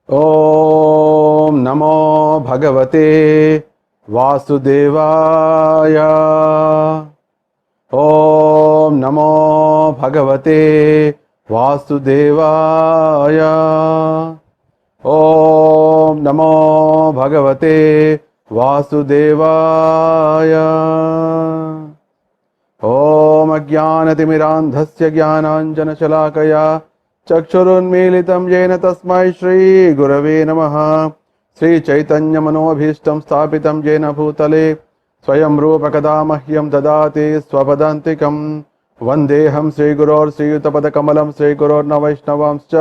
ॐ नमो भगवते वासुदेवाय। ॐ नमो भगवते वासुदेवाय। ॐ नमो भगवते वासुदेवाय। ॐ अज्ञानतिमिरान्धस्य ज्ञानाञ्जनशलाकया चक्षुरुन्मीलितं येन तस्मै श्रीगुरवे नमः। श्रीचैतन्यमनोभीष्टं स्थापितं येन भूतले स्वयं रूपकदा मह्यं ददाति स्वपदान्तिकं। वन्देऽहं श्रीगुरोर्श्रीयुतपदकमलं श्रीगुरोर्न वैष्णवांश्च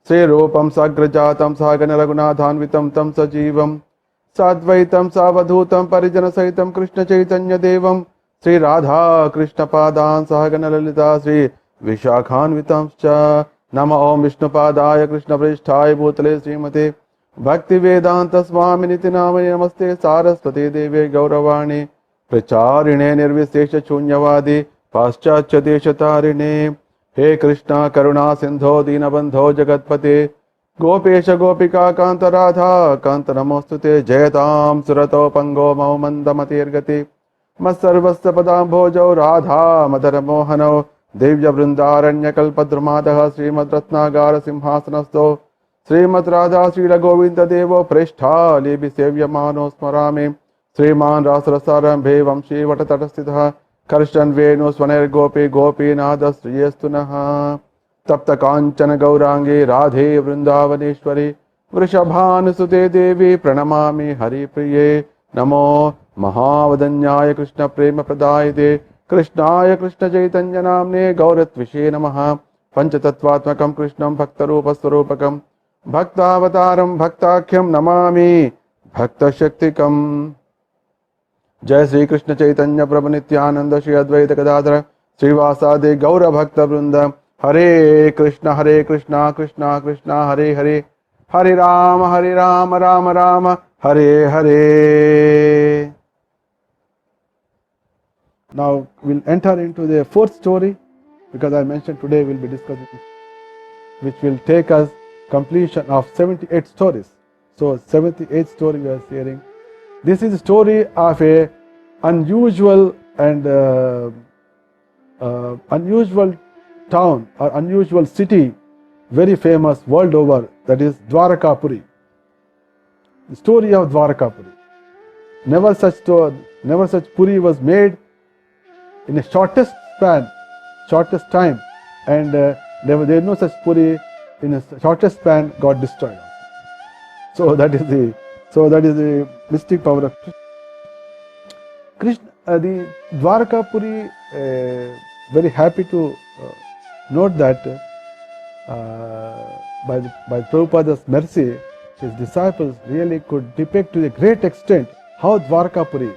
श्रीरूपं साग्रजातं सागररघुनाथान्वितं तं सजीवं साद्वैतं सावधूतं परिजनसहितं कृष्णचैतन्यदेवं श्रीराधा कृष्णपादान् सहगणललिता श्री विशाखान्वितांश्च। नमः ओं विष्णुपादाय कृष्णप्रेष्ठाय भूतले श्रीमते भक्तिवेदांत स्वामिनिति नामने। नमस्ते सारस्वती देवे गौरवाणी प्रचारिणे निर्विशेष शून्यवादी पाश्चात्य देशतारिणे। हे कृष्णा करुणा सिंधो दीनबंधो जगत्पते गोपेश गोपिका कांत राधा कांत नमोस्तुते। जयतां सुरतो पंगो मौ मंदमतिर्गति मत्सर्वस्य पदाम्भोजौ राधा मदर मोहनौ दिव्य वृंदारण्यकल्पद्रुमादः श्रीमद्रत्नागार सिंहासनस्थो श्रीमद् राधा श्रीलगोविंद देवो प्रेष्ठालिभि सेव्यमानो स्मरामि। श्रीमान् रासरसारम्भे वंशी वटतटस्थितः कर्षन् वेणु स्वनैर्गोपी गोपीनाथ श्रियस्तु नः। तप्त कांचन गौरांगी राधे वृंदावनेश्वरी वृषभानुसुते देवी प्रणमामि हरिप्रिये। नमो महावदन्याय कृष्ण प्रेम प्रदायते कृष्णाय कृष्ण चैतन्य नाम्ने गौरत्विषे नमः। पंचतत्वात्मकं कृष्णं भक्तरूपस्वरूपकं भक्तावतारं भक्ताख्यं नमामि भक्तशक्तिकम्। जय श्री कृष्ण चैतन्य प्रभु नित्यानंद श्री अद्वैत गदाधर श्रीवासादि गौर भक्त वृंद। हरे Krishna Krishna Krishna Hare Hare Hare Ram Ram Ram Hare Hare. Now we'll enter into the fourth story, because I mentioned today we'll be discussing, which will take us completion of 78 stories. So 78th story we are hearing. This is a story of a unusual and unusual town or unusual city, very famous world over, that is Dwarakapuri. The story of Dwarakapuri. Never such Puri was made in the shortest time, and there is no such Puri in the shortest span got destroyed. So that is the mystic power of Krishna. The Dwarakapuri, very happy to note that by Prabhupada's mercy, his disciples really could depict to a great extent how Dwarakapuri.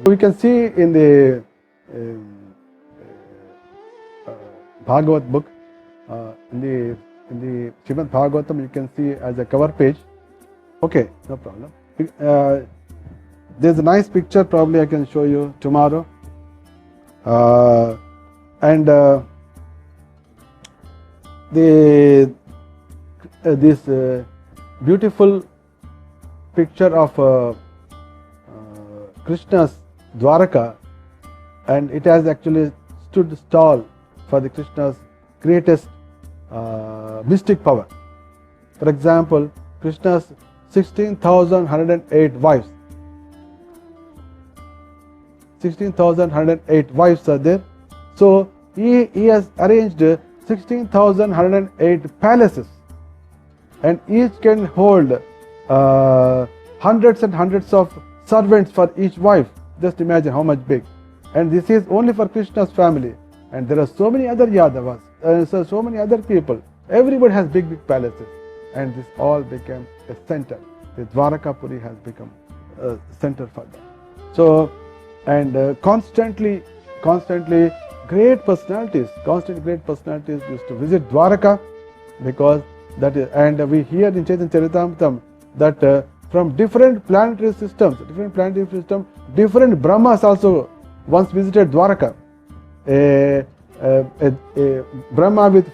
We can see in the Bhagavad book, in the Srimad Bhagavatam, you can see as a cover page. Okay, no problem. There's a nice picture, probably I can show you tomorrow. This beautiful picture of Krishna's Dwaraka, and it has actually stood tall for the Krishna's greatest mystic power. For example, Krishna's 16,108 wives. 16,108 wives are there. So he has arranged 16,108 palaces, and each can hold hundreds and hundreds of servants for each wife. Just imagine how much big. And this is only for Krishna's family. And there are so many other Yadavas, so many other people. Everybody has big palaces. And this all became a center. The Dwarakapuri has become a center for that. So, and constantly great personalities used to visit Dwaraka, because that is, and we hear in Chaitanya Charitamrita that from different planetary systems, different Brahmas also once visited Dwaraka. A Brahma with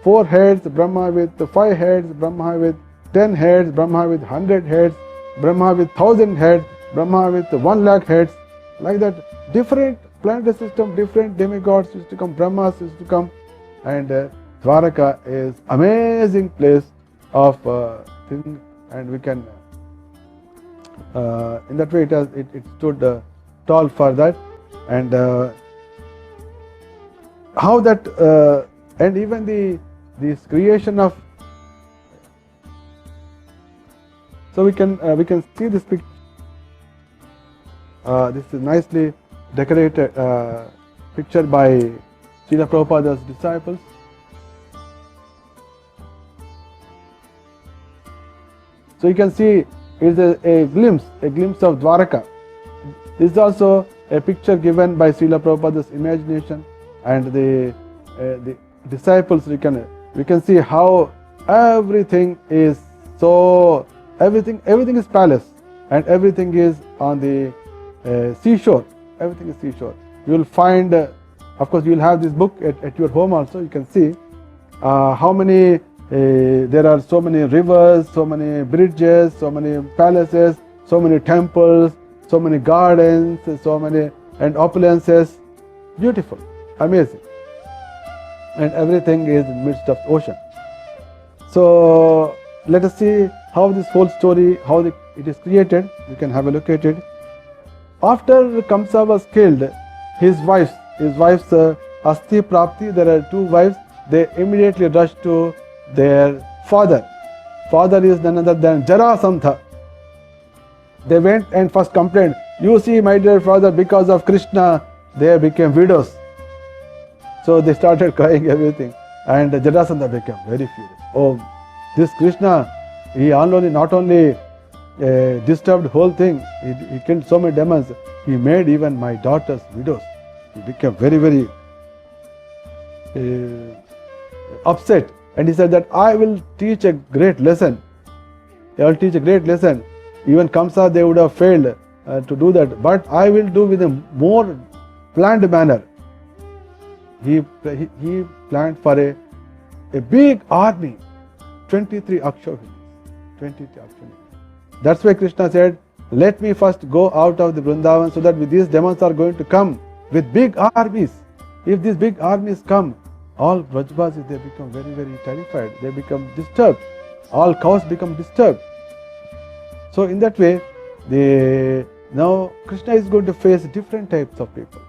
4 heads, Brahma with 5 heads, Brahma with 10 heads, Brahma with 100 heads, Brahma with 1000 heads, Brahma with 1 lakh heads. Like that, different planetary system, different demigods used to come, Brahmas used to come, and Dwaraka is amazing place of thing, and we can in that way it stood tall for that, and how that and even this creation of, so we can see this picture. This is nicely decorated picture by Srila Prabhupada's disciples. So you can see it is a glimpse of Dwaraka. This is also a picture given by Srila Prabhupada's imagination, and the disciples. We can see how everything is everything is palace, and everything is on the seashore. Everything is seashore. You will find, of course, you will have this book at your home also. You can see how many. There are so many rivers, so many bridges, so many palaces, so many temples, so many gardens, so many and opulences. Beautiful, amazing, and everything is in the midst of the ocean. So let us see how this whole story, how it is created. We can have a look at it. After Kamsa was killed, his wife's Asti Prapti, there are 2 wives, they immediately rushed to their father. Father is none other than Jarasandha. They went and first complained, "You see, my dear father, because of Krishna, they became widows." So they started crying everything, and Jarasandha became very furious. Oh, this Krishna, he not only disturbed whole thing, he killed so many demons, he made even my daughters widows. He became very, very upset. And he said that I will teach a great lesson. I will teach a great lesson. Even Kamsa, they would have failed to do that, but I will do with a more planned manner. He planned for a big army, 23 Akshahinis. 23 Akshahinis. That's why Krishna said, let me first go out of the Vrindavan, so that these demons are going to come with big armies. If these big armies come, all Brajbasis, they become very, very terrified. They become disturbed. All cows become disturbed. So in that way, now Krishna is going to face different types of people.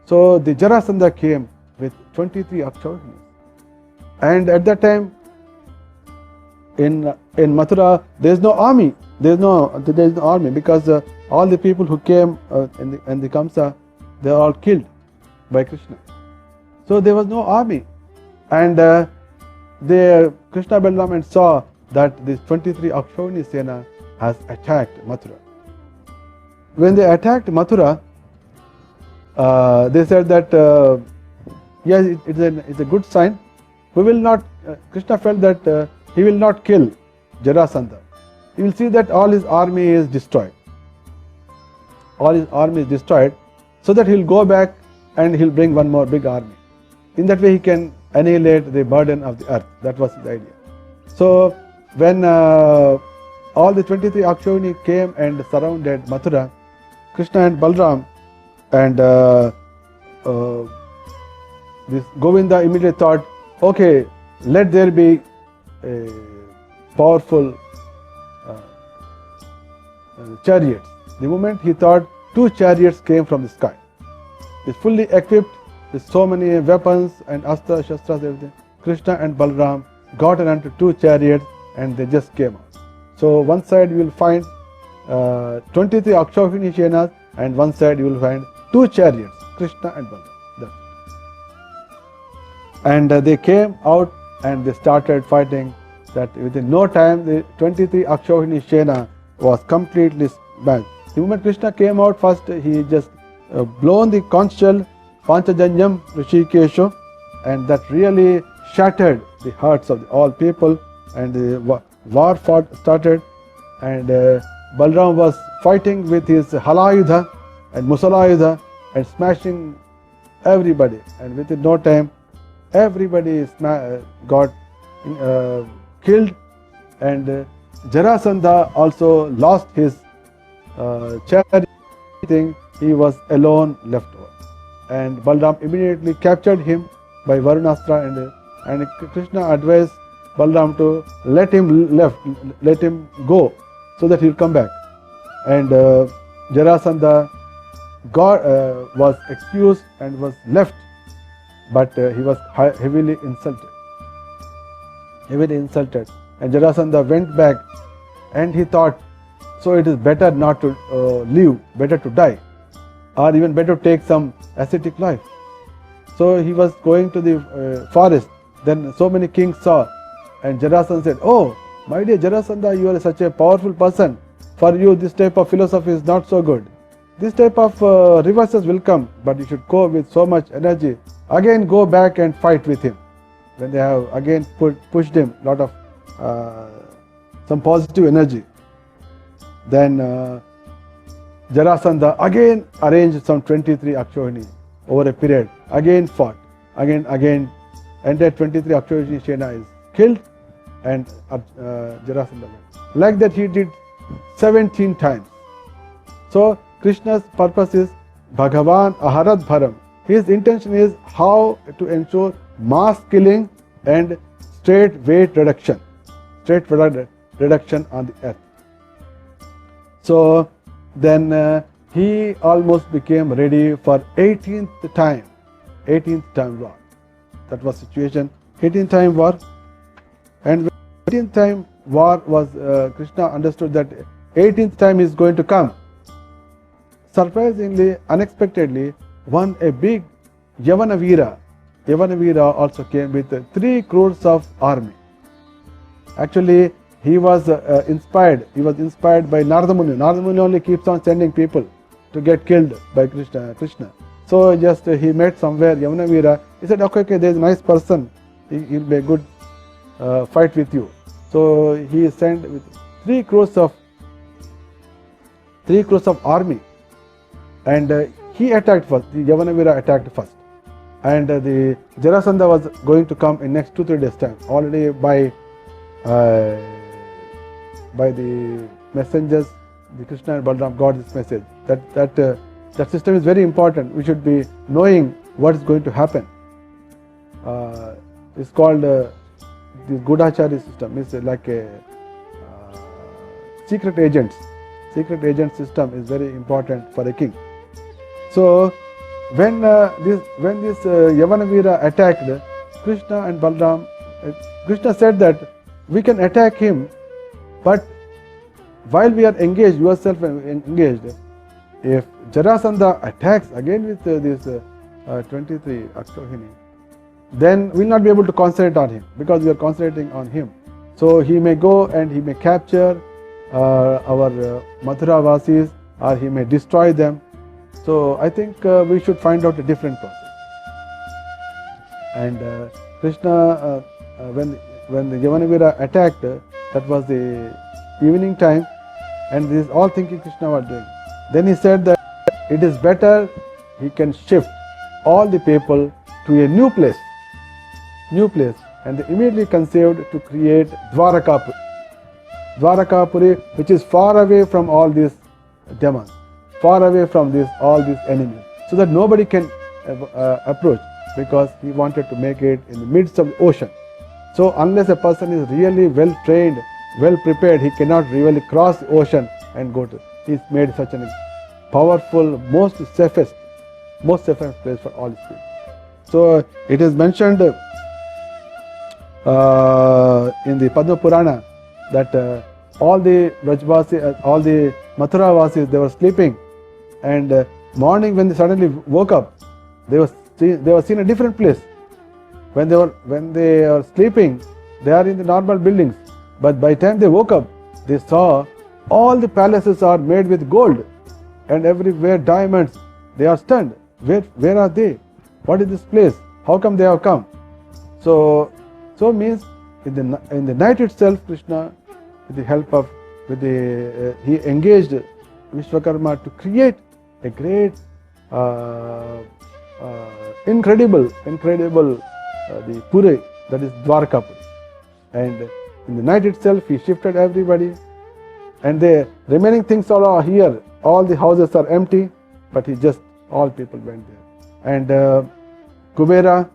So the Jarasandha came with 23 Akshahinis. And at that time, in Mathura, there is no army. There is no army, because all the people who came in the Kamsa, they are all killed by Krishna. So there was no army. And Krishna Balram saw that this 23 Akshauhini Sena has attacked Mathura. When they attacked Mathura, they said that yes, it's a good sign. We will not. Krishna felt that he will not kill Jarasandha. He will see that all his army is destroyed. All his army is destroyed, so that he will go back and he will bring one more big army. In that way, he can annihilate the burden of the earth. That was his idea. So when all the 23 Akshahinis came and surrounded Mathura, Krishna and Balram and this Govinda immediately thought, okay, let there be a powerful chariots. The moment he thought, 2 chariots came from the sky. It's fully equipped with so many weapons and astra, shastras, everything. Krishna and Balram got onto 2 chariots and they just came out. So one side you will find 23 Akshahinis Senas, and one side you will find 2 chariots, Krishna and Balram. That's it. And they came out and they started fighting. That within no time, the 23 Akshahinis Sena was completely smashed. The moment Krishna came out first, he just blown the conch shell, Panchajanyam Rishikesho, and that really shattered the hearts of all people, and the war started, and Balram was fighting with his Halayudha and Musalayudha and smashing everybody, and within no time everybody got killed, and Jarasandha also lost his chariot. He was alone left over, and Balram immediately captured him by Varunastra, and Krishna advised Balram to let him go, so that he will come back. And Jarasandha was excused and was left, but he was heavily insulted. And Jarasandha went back, and he thought, so it is better not to live, better to die, or even better to take some ascetic life. So he was going to the forest. Then so many kings saw, and Jarasandha said, "Oh, my dear Jarasandha, you are such a powerful person. For you, this type of philosophy is not so good. This type of reverses will come, but you should go with so much energy. Again, go back and fight with him." When they have again pushed him lot of some positive energy, then Jarasandha again arranged some 23 Akshohini over a period. Again fought, again, and that 23 Akshohini Sena is killed, and Jarasandha went. Like that he did 17 times. So Krishna's purpose is Bhagavan Aharad Bharam. His intention is how to ensure mass killing and straight weight reduction on the earth. So then he almost became ready for 18th time war. That was situation, 18th time war. And when 18th time war was, Krishna understood that 18th time is going to come. Surprisingly, unexpectedly, a big Yavanavira also came with 3 crores of army. Actually, he was inspired by Narada Muni. Narada Muni only keeps on sending people to get killed by Krishna. So just he met somewhere Yavanavira. He said, okay, there is a nice person. He'll be a good fight with you. So he sent with 3 crores of army, and he attacked first. The Yavanavira attacked first, and the Jarasandha was going to come in next 2-3 days time. Already by the messengers, the Krishna and Balram got this message that system is very important. We should be knowing what is going to happen. It's called the Gudachari system. It's like a secret agent system is very important for a king. So when this Yavanavira attacked Krishna and Balram, Krishna said that we can attack him, but while we are engaged, yourself engaged, if Jarasandha attacks again with this 23 Akshohini, then we will not be able to concentrate on him, because we are concentrating on him. So he may go and he may capture our Mathura Vasis, or he may destroy them. So I think we should find out a different process. And Krishna, when the Yavanavira attacked, that was the evening time, and this is all thinking Krishna was doing. Then he said that it is better he can shift all the people to a new place, and they immediately conceived to create Dwarakapuri, which is far away from all these demons, far away from all these enemies, so that nobody can approach, because he wanted to make it in the midst of the ocean. So unless a person is really well trained, well prepared, he cannot really cross the ocean and go to. He's made such a powerful, most safest place for all his people. So it is mentioned in the Padma Purana that all the Vrajvasi, all the Mathura Vasis, they were sleeping, and morning when they suddenly woke up, they were seen a different place. When they are sleeping, they are in the normal buildings, but by the time they woke up, they saw all the palaces are made with gold, and everywhere diamonds. They are stunned. Where are they? What is this place? How come they have come? So means in the night itself, Krishna, with the help of he engaged Vishwakarma to create a great, incredible the Puri, that is Dwarakapuri. and in the night itself he shifted everybody, and the remaining things are here. All the houses are empty, but all people went there. And Kubera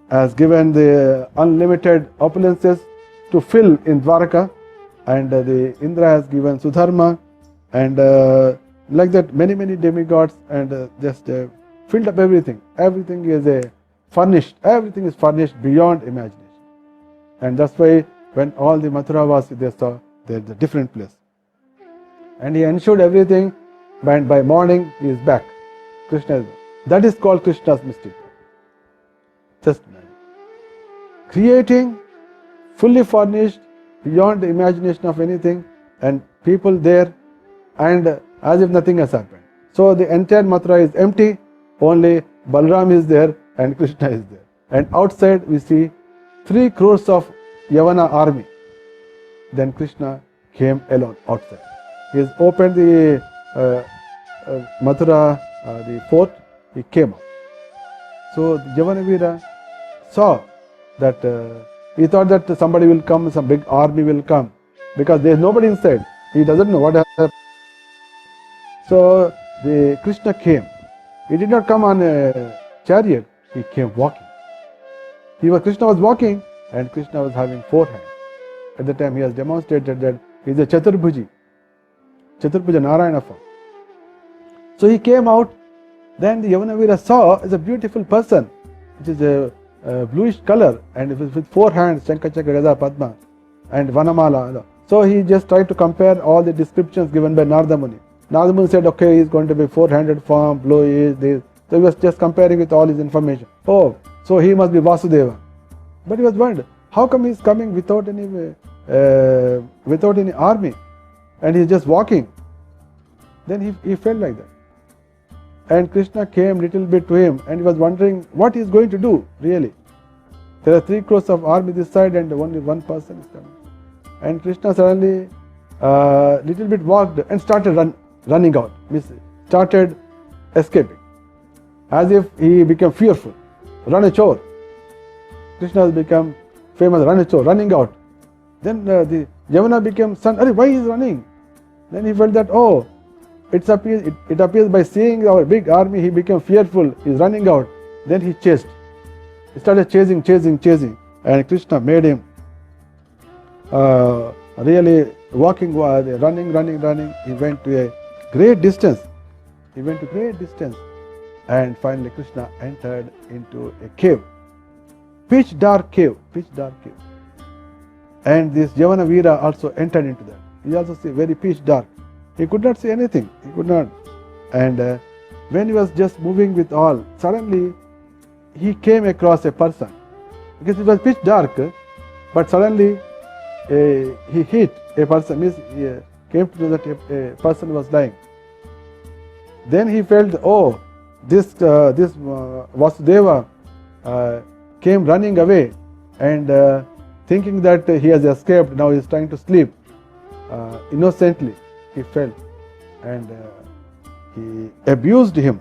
has given the unlimited opulences to fill in Dwarka, and the Indra has given Sudharma, and like that many demigods, and just filled up everything. Everything is furnished. Everything is furnished beyond imagination. And that's why when all the Mathuravasi, they saw there's a different place. And he ensured everything, and by morning he is back. Krishna is back. That is called Krishna's mystic. Just imagine. Creating, fully furnished, beyond the imagination of anything, and people there, and as if nothing has happened. So the entire Mathura is empty, only Balram is there and Krishna is there. And outside we see 3 crores of Yavana army. Then Krishna came alone outside. He has opened the Mathura, the fort, he came out. So the Yavanavira saw that, he thought that somebody will come, some big army will come, because there is nobody inside. He doesn't know what happened. So the Krishna came. He did not come on a chariot, he came walking. Krishna was walking, and Krishna was having 4 hands. At the time he has demonstrated that he is a Chaturbhuji Narayana form. So he came out. Then the Yavanavira saw is a beautiful person, which is a bluish color, and with 4 hands, Shankha Chakra Gada Padma, and Vanamala. So he just tried to compare all the descriptions given by Narada Muni. Narada Muni said, okay, he is going to be 4-handed form, blue is this. So he was just comparing with all his information. Oh, so he must be Vasudeva. But he was wondering, how come he is coming without any army, and he is just walking? Then he felt like that. And Krishna came little bit to him, and he was wondering what he is going to do really. There are 3 crores of army this side, and only one person is coming. And Krishna suddenly little bit walked and started running out, started escaping, as if he became fearful. Ranachor. Krishna has become famous, Ranachor, running out. Then the Yavana became son. Why he is running? Then he felt that, oh, it appears by seeing our big army, he became fearful, he is running out. Then he chased. He started chasing. And Krishna made him really walking, running. He went to a great distance. And finally Krishna entered into a cave. Pitch dark cave. And this Yavanavira also entered into that. He also see very pitch dark. He could not see anything. And when he was just moving with all, suddenly he came across a person. Because it was pitch dark, but suddenly he hit a person. He came to know that a person was dying. Then he felt, oh, this Vasudeva came running away, and thinking that he has escaped, now he is trying to sleep. Innocently he fell, and he abused him.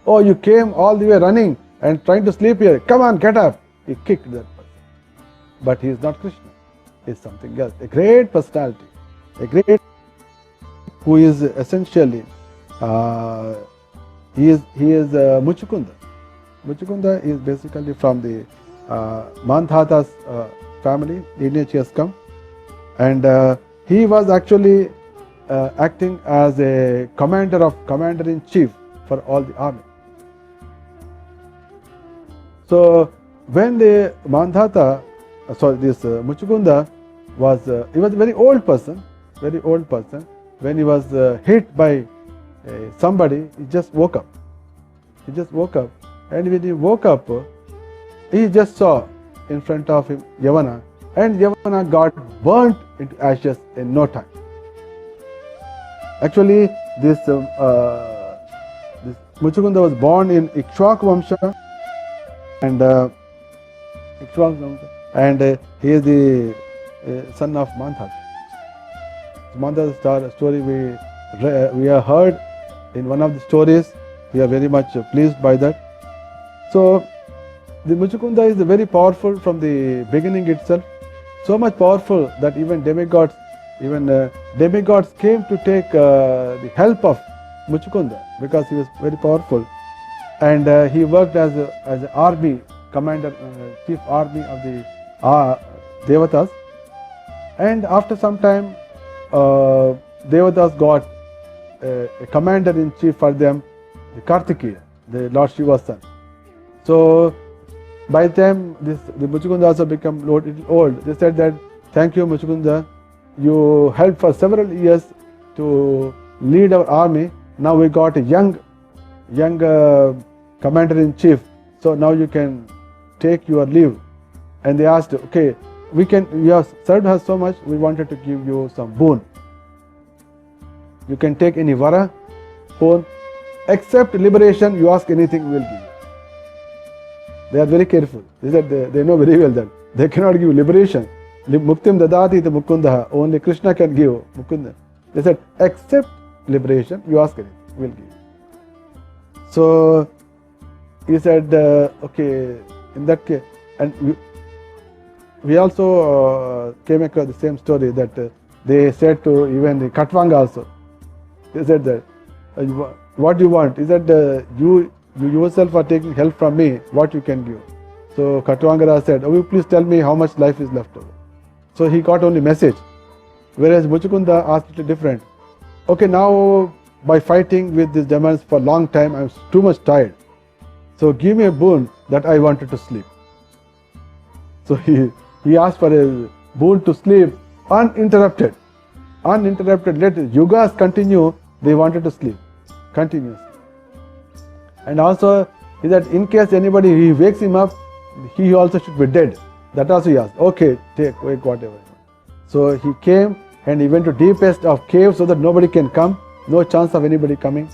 Oh, you came all the way running and trying to sleep here. Come on, get up. He kicked that person. But he is not Krishna. He is something else. A great personality. Who is essentially, he is Muchukunda. Muchukunda is basically from the Mandhata's family, lineage he has come. And he was actually acting as a commander-in-chief for all the army. So when the Mandhata, this Muchukunda he was a very old person. When he was hit by somebody, he just woke up. And when he woke up, he just saw in front of him Yavana, and Yavana got burnt into ashes in no time. Actually, this Muchukunda was born in Ikshwak Vamsha, and he is the son of Mandhata. Mandhata's story we have heard in one of the stories. We are very much pleased by that. So The Muchukunda is very powerful from the beginning itself. So much powerful that even demigods came to take the help of Muchukunda because he was very powerful. And he worked as an army commander, chief army of the Devatas. And after some time, Devatas got a commander-in-chief for them, the Kartikeya, the Lord Shiva's son. So by the time the Muchukunda also became a little old, they said that, thank you Muchukunda, you helped for several years to lead our army. Now we got a young commander-in-chief, so now you can take your leave. And they asked, okay, you have served us so much, we wanted to give you some boon. You can take any vara, boon, except liberation, you ask anything, we will give you. They are very careful. They said they know very well that they cannot give liberation. Muktim dadati iti mukundaha. Only Krishna can give mukunda. They said, except liberation, you ask anything, we will give you. So he said, okay, in that case, and we also came across the same story that they said to even the Katvanga also. They said that, what do you want? He said, you yourself are taking help from me, what you can give. So Katvangara said, oh, you please tell me how much life is left over. So he got only message. Whereas Muchukunda asked it different. Okay, now by fighting with these demons for a long time, I'm too much tired. So give me a boon that I wanted to sleep. So he asked for a boon to sleep uninterrupted. Uninterrupted, let yugas continue, they wanted to sleep continuously. And also, he said, in case anybody he wakes him up, he also should be dead. That also he asked. Okay, take whatever. So he came and he went to deepest of caves so that nobody can come, no chance of anybody coming,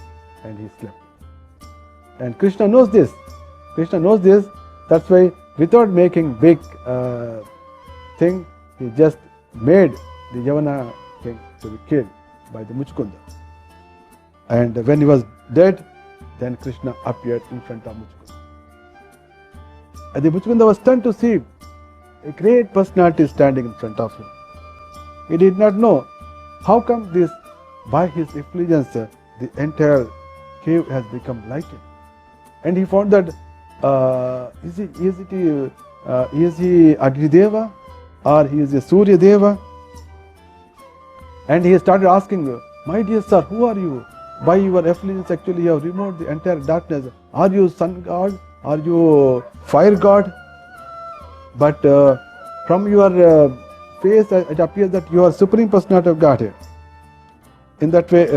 and he slept. And Krishna knows this. Krishna knows this. That's why, without making big thing, he just made the Yavana king to be killed by the Muchukunda. And when he was dead, then Krishna appeared in front of Muchukunda. And the Muchukunda was stunned to see a great personality standing in front of him. He did not know how come this, by his effulgence, the entire cave has become lighted. And he found that is he Agrideva or he is a Surya Deva? And he started asking, my dear sir, who are you? By your effulgence actually you have removed the entire darkness. Are you sun god? Are you fire god? But from your face it appears that you are Supreme Personality of Godhead. In that way,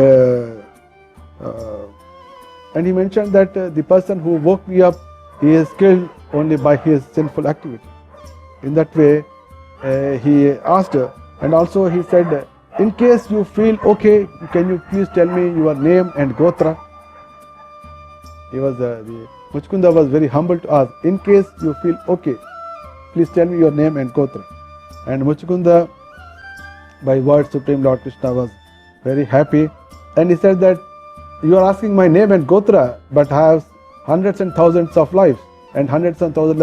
and he mentioned that the person who woke me up, he is killed only by his sinful activity. In that way, he asked, and also he said, in case you feel okay, can you please tell me your name and Gotra? He was the Muchukunda was very humble to ask, in case you feel okay, please tell me your name and Gotra. And Muchukunda, by word Supreme Lord Krishna, was very happy, and he said that you are asking my name and Gotra, but I have hundreds and thousands of lives, and hundreds and thousands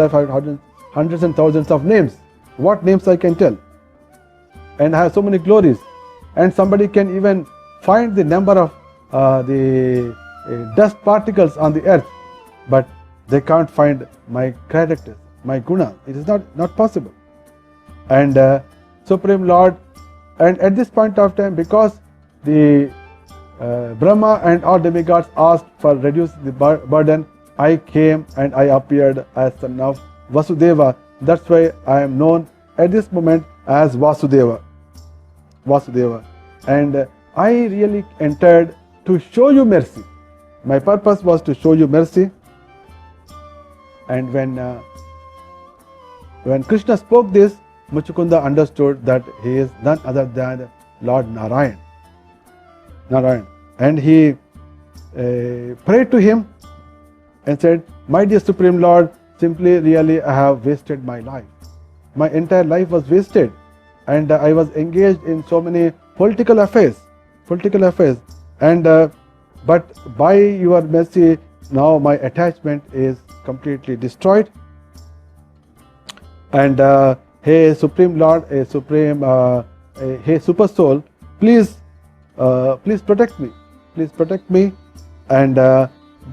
of names. What names I can tell? And I have so many glories. And somebody can even find the number of the dust particles on the earth, but they can't find my character, my guna. It is not possible. And Supreme Lord, and at this point of time, because the Brahma and all demigods asked for reducing the burden, I came and I appeared as son of Vasudeva. That's why I am known at this moment as Vasudeva. And I really entered to show you mercy. My purpose was to show you mercy. And when Krishna spoke this, Muchukunda understood that he is none other than Lord Narayan. And he prayed to him and said, my dear Supreme Lord, simply really I have wasted my life. My entire life was wasted, and I was engaged in so many political affairs. And but by your mercy, now my attachment is completely destroyed, and hey Supreme Lord, hey Super Soul, please protect me, and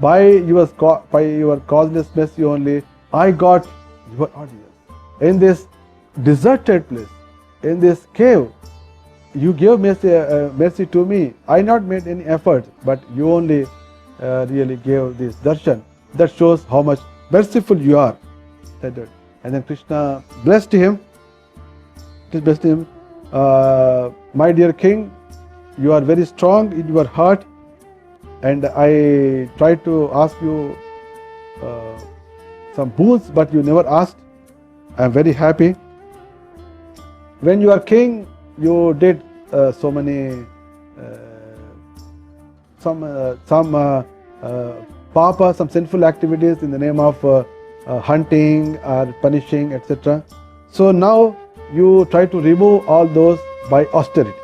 by your causeless mercy only I got your audience in this deserted place, in this cave. You gave mercy to me. I not made any effort, but you only really gave this darshan. That shows how much merciful you are. And then Krishna blessed him. My dear king, you are very strong in your heart, and I tried to ask you some boons, but you never asked. I am very happy. When you are king, you did so many some papa, some sinful activities in the name of hunting or punishing, etc. So now you try to remove all those by austerity.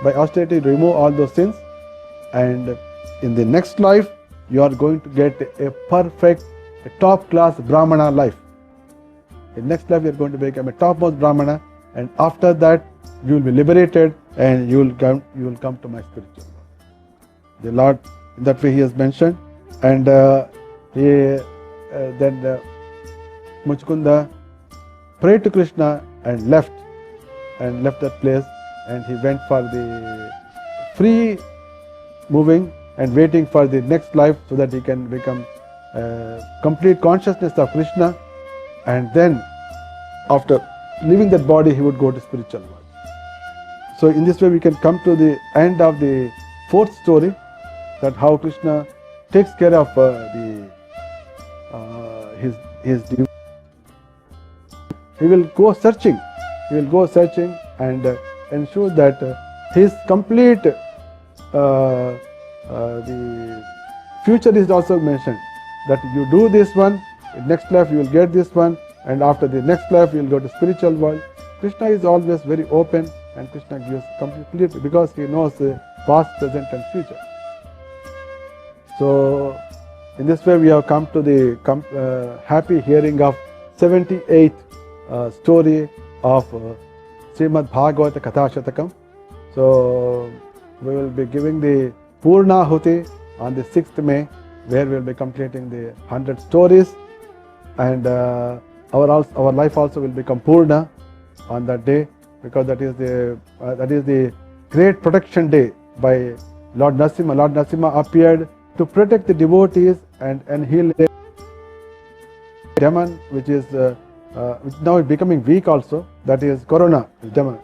By austerity, remove all those sins, and in the next life you are going to get a perfect, a top-class Brahmana life. In next life you are going to become a topmost Brahmana, and after that you will be liberated and you will come to my spiritual world. The Lord, in that way he has mentioned, and then Muchukunda prayed to Krishna and left that place, and he went for the free moving and waiting for the next life so that he can become complete consciousness of Krishna, and then after leaving that body he would go to spiritual world. So in this way we can come to the end of the fourth story, that how Krishna takes care of his devotee. He will go searching and ensure that his complete the future is also mentioned, that you do this one, in next life you will get this one, and after the next life you will go to spiritual world. Krishna is always very open, and Krishna gives completely, because he knows the past, present and future. So in this way we have come to the happy hearing of 78th story of Srimad Bhagavata Katha Shatakam. So we will be giving the Purnahuti on the 6th May, where we will be completing the 100 stories, and our life also will become Purna on that day, because that is the great protection day by Lord Narasimha. Lord Narasimha appeared to protect the devotees and heal the demon, which is now becoming weak also. That is Corona demon.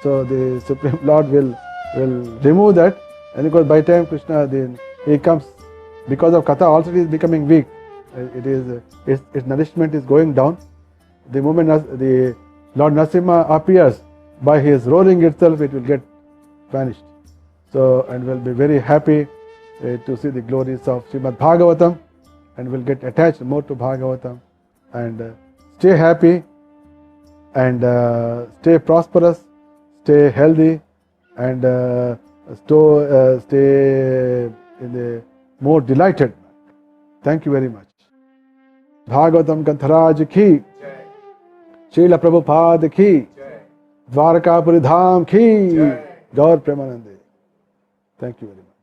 So the Supreme Lord will remove that, and because by the time Krishna he comes, because of Katha also it is becoming weak. Its nourishment is going down. The moment the Lord Narasimha appears, by his roaring itself it will get vanished. So, and we'll be very happy to see the glories of Srimad Bhagavatam, and will get attached more to Bhagavatam, and stay happy, and stay prosperous, stay healthy, and stay in the more delighted. Thank you very much. Bhagavatam Gantharaj ki, Srila Prabhupada ki, Dwarakapuri Dham ki, Gaur Premanande. Thank you very much.